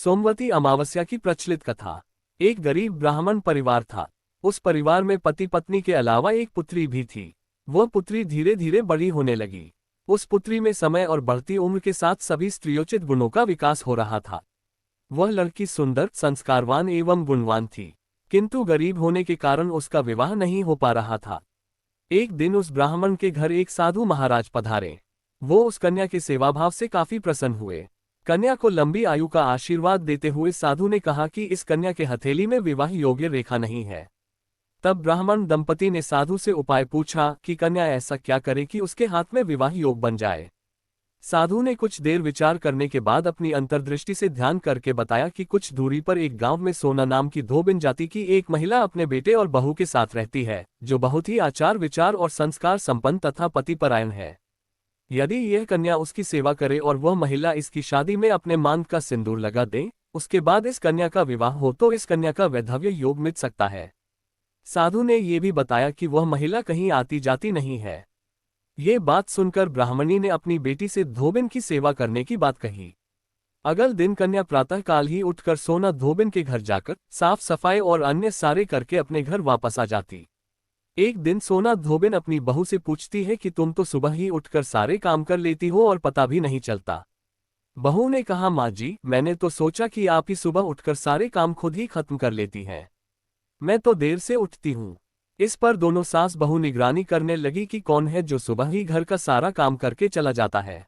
सोमवती अमावस्या की प्रचलित कथा। एक गरीब ब्राह्मण परिवार था। उस परिवार में पति पत्नी के अलावा एक पुत्री भी थी। वह पुत्री धीरे धीरे बड़ी होने लगी। उस पुत्री में समय और बढ़ती उम्र के साथ सभी स्त्रियोचित गुणों का विकास हो रहा था। वह लड़की सुंदर, संस्कारवान एवं गुणवान थी, किंतु गरीब होने के कारण उसका विवाह नहीं हो पा रहा था। एक दिन उस ब्राह्मण के घर एक साधु महाराज पधारे। वो उस कन्या के सेवाभाव से काफी प्रसन्न हुए। कन्या को लंबी आयु का आशीर्वाद देते हुए साधु ने कहा कि इस कन्या के हथेली में विवाह योग्य रेखा नहीं है। तब ब्राह्मण दंपति ने साधु से उपाय पूछा कि कन्या ऐसा क्या करे कि उसके हाथ में विवाह योग बन जाए। साधु ने कुछ देर विचार करने के बाद अपनी अंतर्दृष्टि से ध्यान करके बताया कि कुछ दूरी पर एक गांव में सोना नाम की धोबिन जाति की एक महिला अपने बेटे और बहू के साथ रहती है, जो बहुत ही आचार विचार और संस्कार संपन्न तथा पतिपरायण है। यदि यह कन्या उसकी सेवा करे और वह महिला इसकी शादी में अपने मांग का सिंदूर लगा दे, उसके बाद इस कन्या का विवाह हो तो इस कन्या का वैधव्य योग मिल सकता है। साधु ने यह भी बताया कि वह महिला कहीं आती जाती नहीं है। ये बात सुनकर ब्राह्मणी ने अपनी बेटी से धोबिन की सेवा करने की बात कही। अगले दिन कन्या प्रातःकाल ही उठकर सोना धोबिन के घर जाकर साफ सफाई और अन्य सारे करके अपने घर वापस आ जाती। एक दिन सोना धोबिन अपनी बहू से पूछती है कि तुम तो सुबह ही उठकर सारे काम कर लेती हो और पता भी नहीं चलता। बहू ने कहा, माँ जी, मैंने तो सोचा कि आप ही सुबह उठकर सारे काम खुद ही खत्म कर लेती हैं। मैं तो देर से उठती हूँ। इस पर दोनों सास बहू निगरानी करने लगी कि कौन है जो सुबह ही घर का सारा काम करके चला जाता है।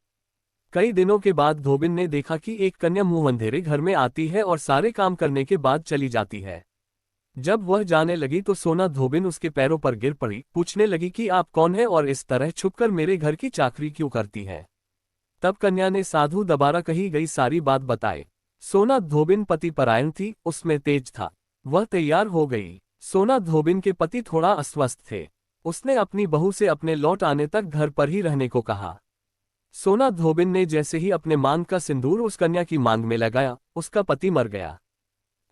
कई दिनों के बाद धोबिन ने देखा कि एक कन्या मुंह अंधेरे घर में आती है और सारे काम करने के बाद चली जाती है। जब वह जाने लगी तो सोना धोबिन उसके पैरों पर गिर पड़ी, पूछने लगी कि आप कौन है और इस तरह छुपकर मेरे घर की चाकरी क्यों करती है। तब कन्या ने साधु दोबारा कही गई सारी बात बताई। सोना धोबिन पति परायण थी, उसमें तेज था। वह तैयार हो गई। सोना धोबिन के पति थोड़ा अस्वस्थ थे। उसने अपनी बहू से अपने लौट आने तक घर पर ही रहने को कहा। सोना धोबिन ने जैसे ही अपने मांग का सिंदूर उस कन्या की मांग में लगाया, उसका पति मर गया।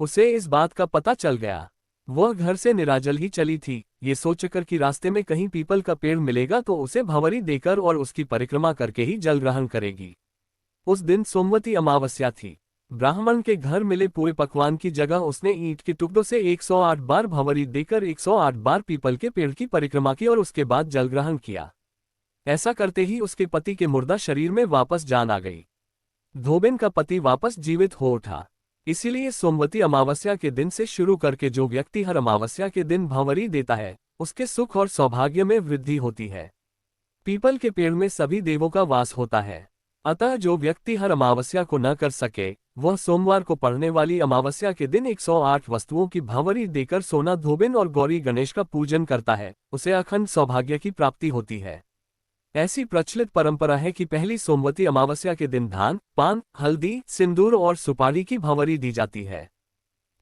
उसे इस बात का पता चल गया। वह घर से निराजल ही चली थी, ये सोचकर कि रास्ते में कहीं पीपल का पेड़ मिलेगा तो उसे भंवरी देकर और उसकी परिक्रमा करके ही जल ग्रहण करेगी। उस दिन सोमवती अमावस्या थी। ब्राह्मण के घर मिले पूरे पकवान की जगह उसने ईंट के टुकड़ों से 108 बार भंवरी देकर 108 बार पीपल के पेड़ की परिक्रमा की और उसके बाद जल ग्रहण किया। ऐसा करते ही उसके पति के मुर्दा शरीर में वापस जान आ गई। धोबिन का पति वापस जीवित हो उठा। इसीलिए सोमवती अमावस्या के दिन से शुरू करके जो व्यक्ति हर अमावस्या के दिन भंवरी देता है, उसके सुख और सौभाग्य में वृद्धि होती है। पीपल के पेड़ में सभी देवों का वास होता है। अतः जो व्यक्ति हर अमावस्या को न कर सके, वह सोमवार को पड़ने वाली अमावस्या के दिन 108 वस्तुओं की भंवरी देकर सोना धोबिन और गौरी गणेश का पूजन करता है, उसे अखंड सौभाग्य की प्राप्ति होती है। ऐसी प्रचलित परंपरा है कि पहली सोमवती अमावस्या के दिन धान, पान, हल्दी, सिंदूर और सुपारी की भंवरी दी जाती है।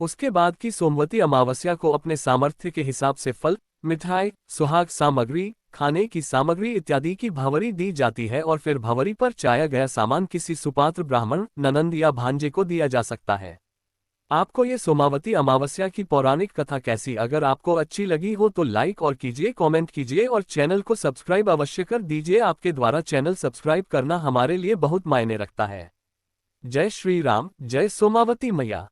उसके बाद की सोमवती अमावस्या को अपने सामर्थ्य के हिसाब से फल, मिठाई, सुहाग सामग्री, खाने की सामग्री इत्यादि की भंवरी दी जाती है और फिर भंवरी पर चाया गया सामान किसी सुपात्र ब्राह्मण, ननंद या भांजे को दिया जा सकता है। आपको ये सोमावती अमावस्या की पौराणिक कथा कैसी अगर आपको अच्छी लगी हो तो लाइक और कीजिए, कमेंट कीजिए और चैनल को सब्सक्राइब अवश्य कर दीजिए। आपके द्वारा चैनल सब्सक्राइब करना हमारे लिए बहुत मायने रखता है। जय श्री राम, जय सोमावती मैया।